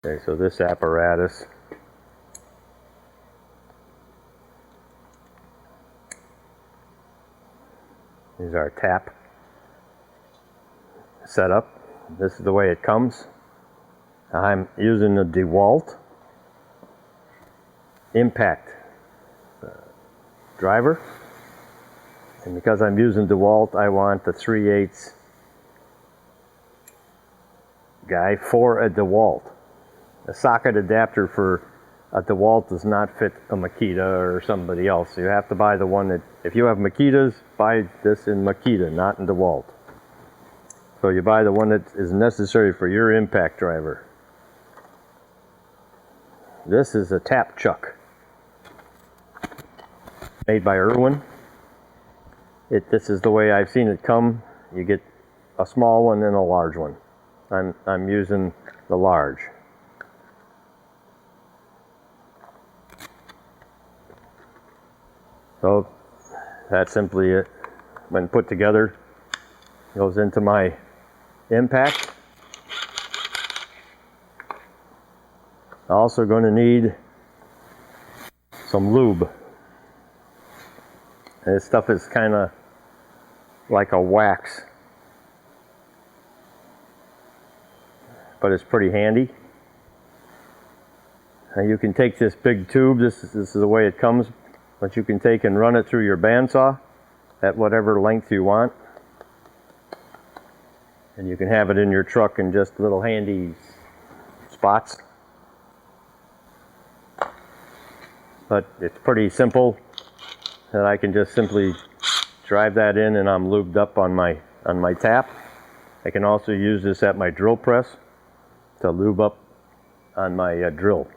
Okay, so this apparatus is our tap setup. This is the way it comes. I'm using the DeWalt impact driver, and because I'm using DeWalt, I want the 3/8 guy for a DeWalt. A socket adapter for a DeWalt does not fit a Makita or somebody else. You have to buy the one that, if you have Makitas, buy this in Makita, not in DeWalt. So you buy the one that is necessary for your impact driver. This is a tap chuck made by Irwin. This is the way I've seen it come. You get a small one and a large one. I'm using the large. So that's simply it. When put together, goes into my impact. Also going to need some lube. And this stuff is kind of like a wax, but it's pretty handy. And you can take this big tube, this is the way it comes, but you can take and run it through your bandsaw at whatever length you want. And you can have it in your truck in just little handy spots. But it's pretty simple, that I can just simply drive that in and I'm lubed up on my tap. I can also use this at my drill press to lube up on my drill.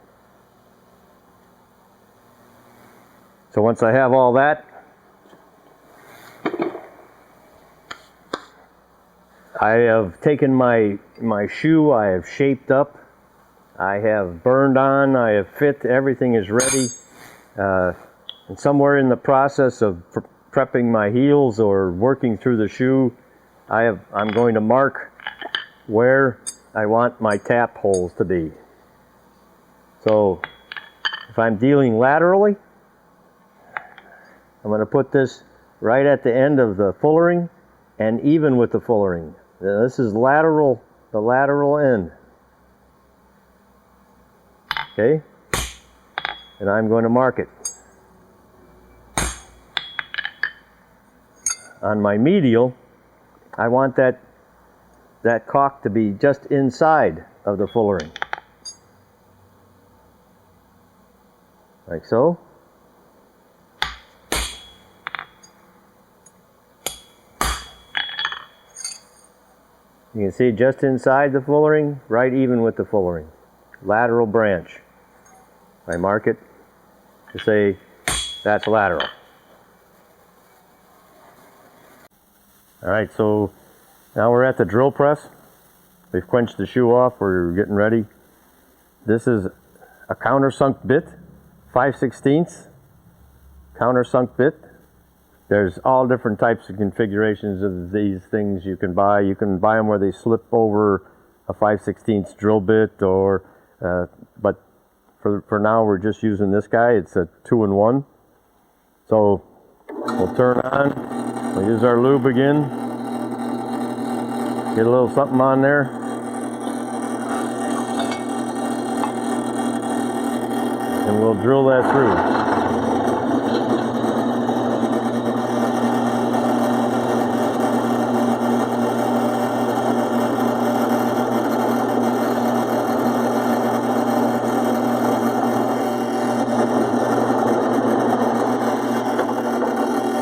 So once I have all that, I have taken my shoe, I have shaped up, I have burned on, I have fit, everything is ready. And somewhere in the process of prepping my heels or working through the shoe, I'm going to mark where I want my tap holes to be. So if I'm dealing laterally, I'm going to put this right at the end of the fullering and even with the fullering. Now, this is lateral, the lateral end. Okay? And I'm going to mark it. On my medial, I want that caulk to be just inside of the fullering. Like so. You can see just inside the fullering, right even with the fullering. Lateral branch. I mark it to say that's lateral. Alright, so now we're at the drill press. We've quenched the shoe off, we're getting ready. This is a countersunk bit, 5/16 countersunk bit. There's all different types of configurations of these things you can buy. You can buy them where they slip over a 5/16 drill bit, or but for now we're just using this guy. It's a 2-in-1. So we'll turn on, we'll use our lube again, get a little something on there, and we'll drill that through.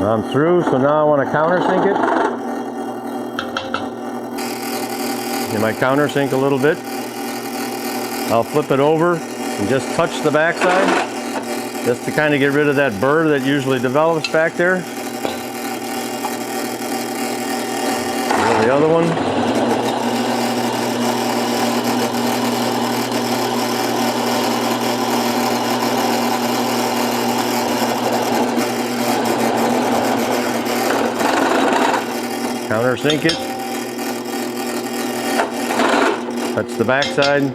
I'm through, so now I want to countersink it. In my countersink a little bit. I'll flip it over and just touch the backside, just to kind of get rid of that burr that usually develops back there. And the other one. Countersink it, touch the backside,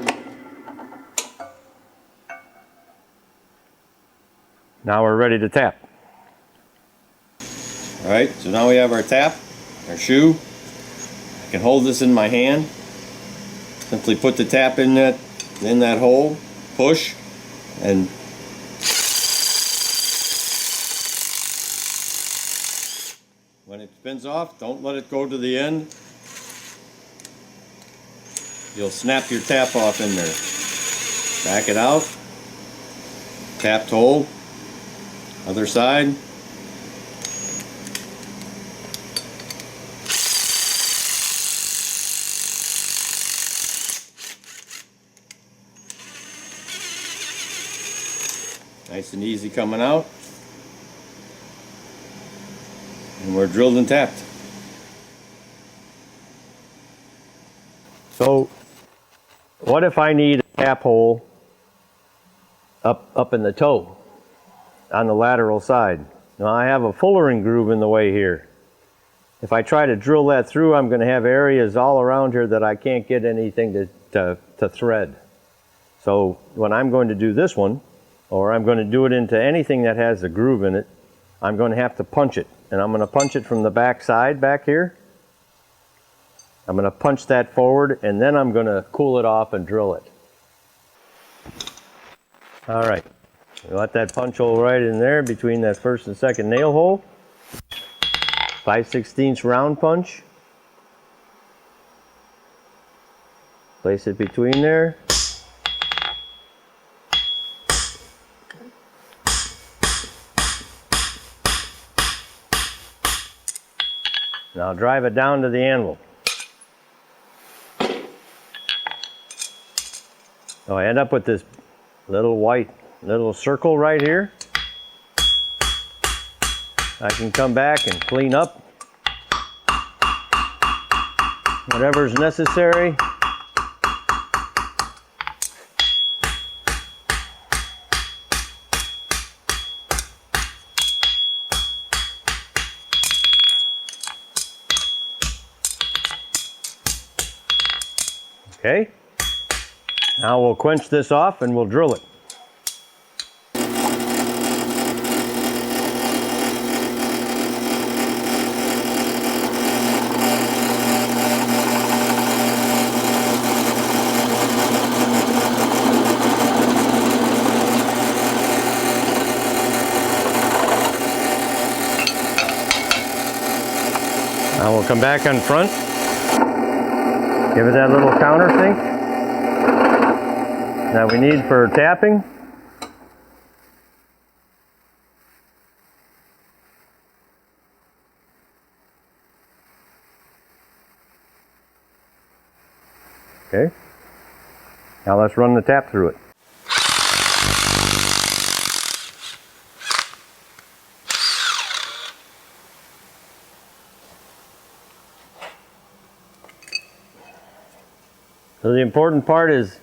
Now we're ready to tap. All right, so now we have our tap, our shoe. I can hold this in my hand. Simply put the tap in that hole, push, and when it spins off, don't let it go to the end. You'll snap your tap off in there. Back it out. Tapped hole. Other side. Nice and easy coming out. And we're drilled and tapped. So, what if I need a tap hole up in the toe on the lateral side? Now I have a fullering groove in the way here. If I try to drill that through, I'm going to have areas all around here that I can't get anything to thread. So when I'm going to do this one, or I'm going to do it into anything that has a groove in it, I'm going to have to punch it. And I'm going to punch it from the back side back here. I'm going to punch that forward, and then I'm going to cool it off and drill it. All right, let that punch hole right in there between that first and second nail hole. 5/16 round punch. Place it between there. Now drive it down to the anvil. So I end up with this little white circle right here. I can come back and clean up whatever's necessary. Okay, now we'll quench this off and we'll drill it. Now we'll come back on front. Give it that little countersink that we need for tapping. Okay. Now let's run the tap through it. So the important part is,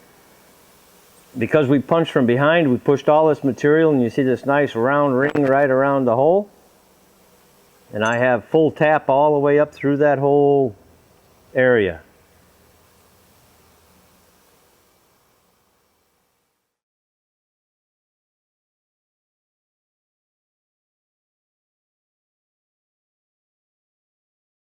because we punched from behind, we pushed all this material, and you see this nice round ring right around the hole. And I have full tap all the way up through that whole area.